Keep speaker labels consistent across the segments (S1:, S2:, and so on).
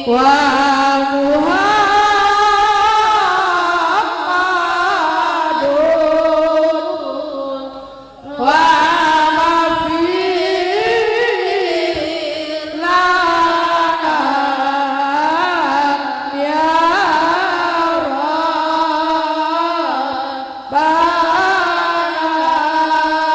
S1: wa Muhammadun wa maghfir lana ya Rabbana ya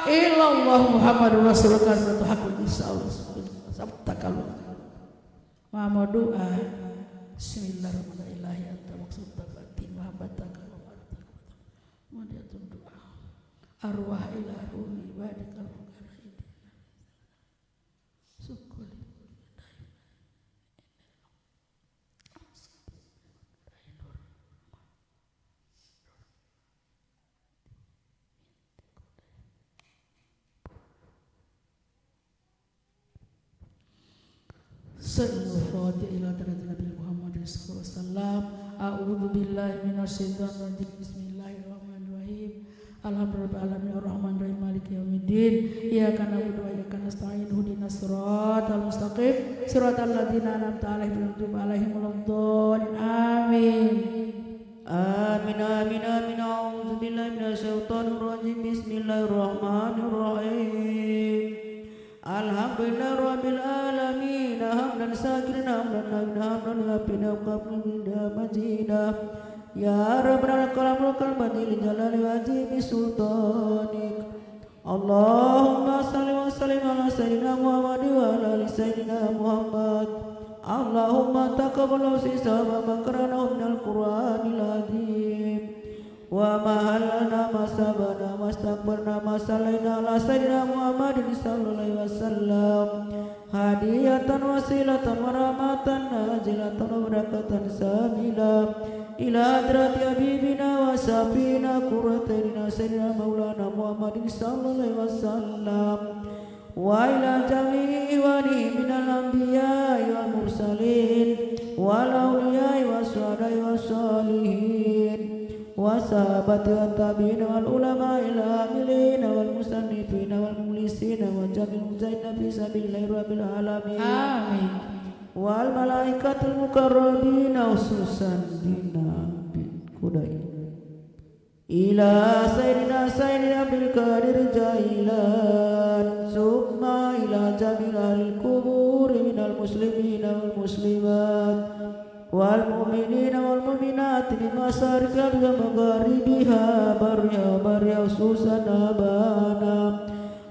S2: illallah Muhammadur Rasulullah kalimatu haqqin insyaallah sabtakalu wa doa bismillahirrahmanirrahim anta maksud batin mahabbataka wa doa arwah ila ruhi wa dikal syukur. Sallallahu ila Nabi Muhammad sallallahu alaihi wasallam. A'udzu billahi minasyaitonir rajim. Bismillahirrahmanirrahim. Alhamdulillahil alamin arrahmanir rahim maliki yaumiddin. Iyyaka na'budu wa iyyaka nasta'in. Ihdinas siratal mustaqim. Siratal ladzina an'amta 'alaihim ghairil maghdubi 'alaihim waladdallin. Amin.
S3: Amin amin amin. A'udzu billahi minasyaitonir rajim. Bismillahirrahmanirrahim. Alhamdulillah rabbil alamin hamdan sakirin hamdan hamdan hamdan majidah ya rabbana lakal mulkul badil jalali wajhi sultanik. Allahumma salli wa sallim ala sayyidina Muhammad wa ala ali sayyidina Muhammad. Allahumma taqabbal sisama makrana minal qur'anil azim wa mahalna masabana mastakbarna masallaina ala sayyidina Muhammadin sallallahu alaihi wasallam hadiyatan wasilatan warahmatan najilatan wabarakatan samila ila hadrati habibina wa safina qurratina sayyidina maulana Muhammadin sallallahu alaihi wasallam wa ila jami'i wali minal anbiya'i wal mursalin wal awliya'i wassuhada'i wassalihin wa sahabati wa tabi'in wal ulama'il amilin wal musannifin wal mulisin wa jami'il mujahidin fi sabilillahi rabbil alamin.
S2: Amin.
S3: Wal malaikatul mukarrabin khususan bina bin Qudai ila sayyidina Abdul Qadir Jailan summa ila jami'il kubur minal muslimin wal muslimat wal mu'minina wal mu'minat di masyariqha wa magharibiha barya susana bana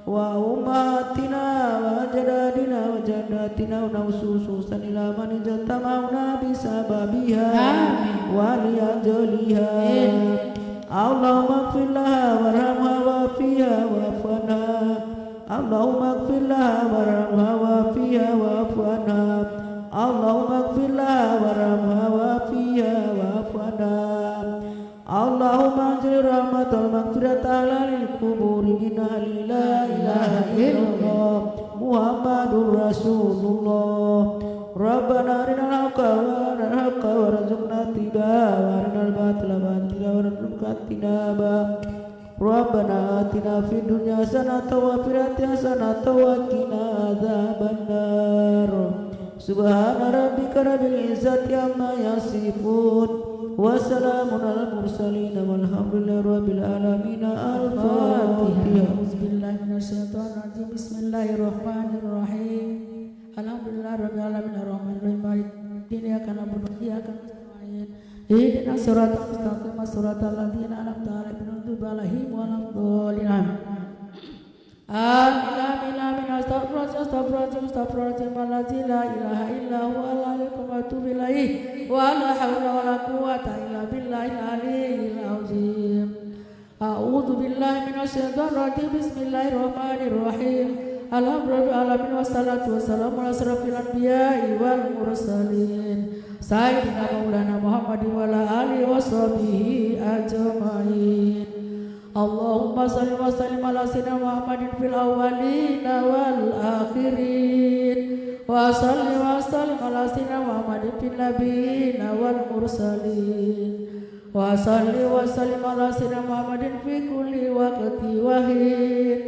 S3: wa ummatina wa jadadina wa jaddatina wa nususan ila man jatamauna bisababiha wa liyajliha. Allahumma ighfir laha warhamha wa'fiha wa'fanha. Allahumma ighfir laha warhamha wa'fiha wa'fanha. Allahumma ighfir laha warhamha wa'fiha wa'fanha. Allahumma anzil rahmatal maghfirata lil quburi min la ilaha illallah Muhammadur Rasulullah. Rabbana arinal haqqa warzuqna tibaa wa arinal batila batila warzuqna tinaba. Rabbana atina fid dunya hasanatan wa fil akhirati hasanatan wa qina adzabannar. Subhana rabbika rabbil izzati amma yasifun wa salamun alal mursalin walhamdulillahi rabbil alamin. Al-Fatihah.
S2: Auzubillahi minasyaitonir rajim. Bismillahirrahmanirrahim. Alhamdulillah rabbil alamin arrahmanirrahim maliki yaumiddin iyyaka na'budu wa iyyaka nasta'in ihdinas siratal mustaqim siratal ladzina an'amta 'alaihim ghairil maghdubi 'alaihim waladdallin. Amin amin astaghfirullahaladzim alladzi la ilaha illa huwa al-hayyul wa atubu ilaihi wa la hawla wa la quwwata illa billahil aliyyil azim. A'udzu billahi minasyaitonir rajim. Bismillahirrahmanirrahim. Alhamdulillahil alamin wassalatu wassalamu ala asyrafil anbiya'i wal mursalin sayyidina maulana Muhammadin wa ala alihi washabihi ajmain. Allahumma salli wa sallim ala sayyidina Muhammadin fil awwalin wal akhirin wa salli wa sallim ala sayyidina Muhammadin fil nabiyyin wal mursalin wa salli wa sallim ala sayyidina Muhammadin fi kulli waqti wa hin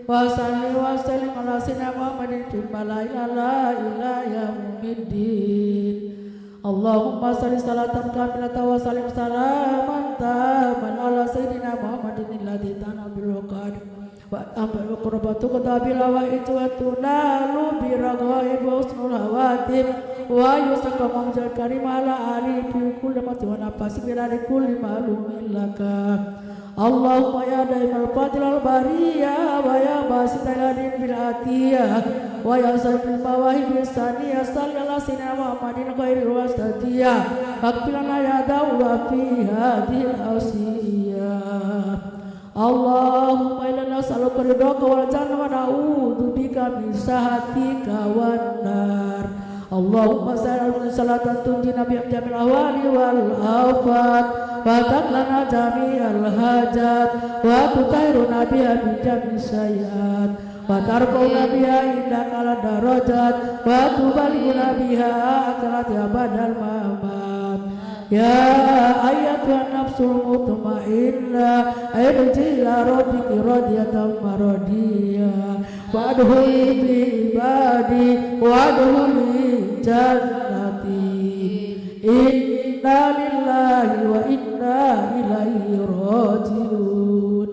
S2: wa salli wa sallim ala sayyidina Muhammadin fil mala'il a'la ila yaumiddin. Allahumma salli salatan kamilatan wa sallim salaman taman ala sayyidina Muhammadin alladzi tanabbil qad wa amru qurbatu qadabil wa tunalu bi raghaib husnul hawatim wa yusakamu jal karim ala ali fi kulli mati wa nafsi bi kulli ma'lumin laka. Allahumma ya daimal fadil al-bariyah wa ya basital adin bil atiyah wa ya sayyidil mawahib istaniyah sallallahu alaihi Muhammadin khairil wastatiyah akbilana ya dawwa fi hadhil asiyah. Allahumma inna nas'aluka ridhaka wal jannah wa na'udzu bika min sakhatika wan nar. Allahumma salli salatan tunjina bi jamil ahwali wal afat wa taqlana jami'al hajat wa tutahhiruna biha min jami'is sayyi'at wa tarquna biha indaka ala darajat wa tubalighuna biha akhirat ya badal mamat. Ya ayyatuhan nafsul mutmainnah irji ila rabbiki radiyatan maradiyah wadkhuli fi ibadi wadkhuli jannati. Inna lillahi wa inna ilaihi raji'un.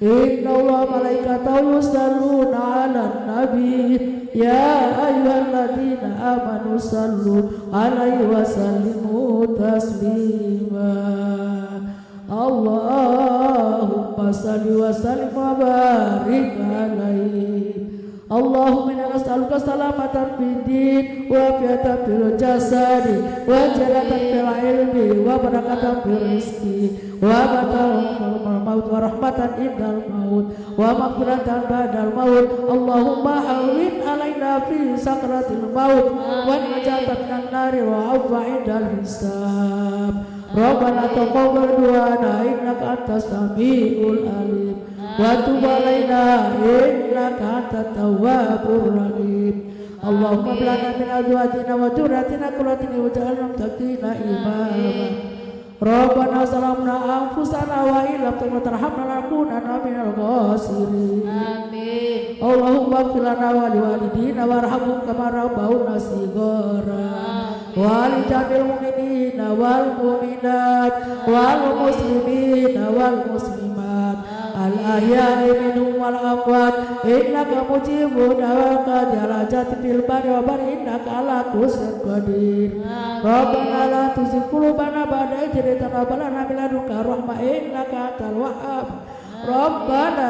S2: Inna Allah malaikatahu yusalluna 'alan nabi ya ayyuhalladzina amanu sallu 'alaihi wa sallimu taslima. Allahumma salli wa sallim wa barik alaihi. Allahumma inna nas'aluka salamatan fid din wa afiatan fil jasadi wa jalatan fil ilmi wa barakatan fil rizqi wa batal maut wa rahmatan indal maut wa maghfiratan ba'dal maut. Allahumma hawwin alaina fi sakratil maut wa najatan minan nari wa 'afwa indal hisab. Rabbana taqabbal du'ana innaka antas samiul alim wa tub alaina innaka antat tawwabur rahim. Allahumma blana min azwajina wa dhurriyyatina qurrata a'yun waj'alna muttaqina imama. Rabbana zalamna anfusana wa illam taghfir tarhamna lanakunanna minal khasirin.
S1: Amin.
S2: Allahumma ighfir lana wa liwalidina warhamhum kama rabbawna shighara. Wa li jamil mu'minina wal mu'minat wal muslimina wal muslimat al ahya'i minhum wal amwat innaka mujibud da'wat ya jati fil bari wa bari innaka ala kulli syai'in qadir. Rabbana la tuzigh qulubana ba'da idh hadaytana wa hab lana min ladunka rahmah innaka antal wahhab. Rabbana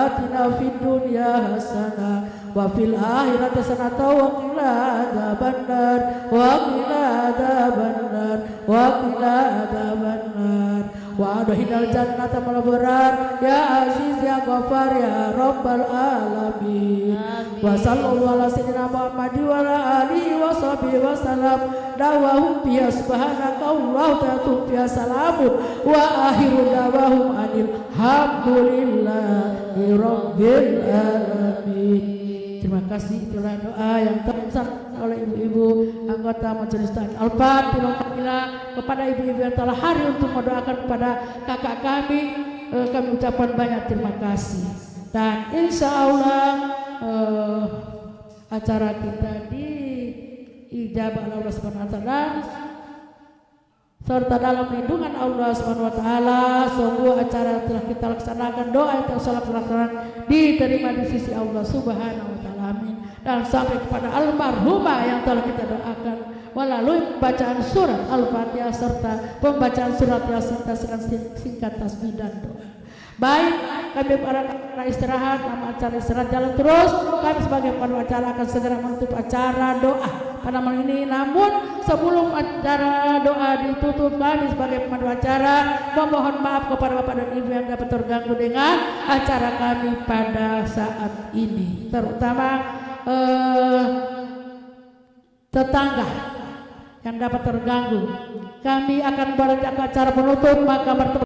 S2: atina fid dunya hasanah wa fil akhirati hasanatan wa qina adzabannar wa qina adzabannar wa qina adzabannar wa adkhilnal jannata mal abrar ya aziz ya ghafar ya rabbal alamin. Wa sallallahu ala sayyidina Muhammad wa ala alihi wa sahbihi wa sallam dawahum bi subhanaka Allahu ta'ala bi salamun wa akhiru dawahum anil hamdulillahi rabbil alamin. Terima kasih telah doa yang terusah oleh ibu-ibu anggota Majelis Ta'lim Al-Fatihah kepada ibu-ibu yang telah hadir untuk mendoakan kepada kakak kami. Kami ucapkan banyak terima kasih dan insya Allah acara kita di ijabah Allah Subhanahu wa taala serta dalam lindungan Allah Subhanahu wa taala. Sungguh acara telah kita laksanakan, doa yang telah laksanakan diterima di sisi Allah Subhanahu wa taala. Amin. Dan sampai kepada almarhumah yang telah kita doakan melalui pembacaan surat Al-Fatihah serta pembacaan surat Yasin singkat tasbih dan doa. Baik, kami para istirahat, nama acara istirahat jalan terus. Kami sebagai pandu acara akan segera menutup acara doa pada malam ini. Namun sebelum acara doa ditutup, kami sebagai pandu acara memohon maaf kepada bapak dan ibu yang dapat terganggu dengan acara kami pada saat ini, terutama tetangga yang dapat terganggu. Kami akan beranjak ke acara penutup, maka bertemu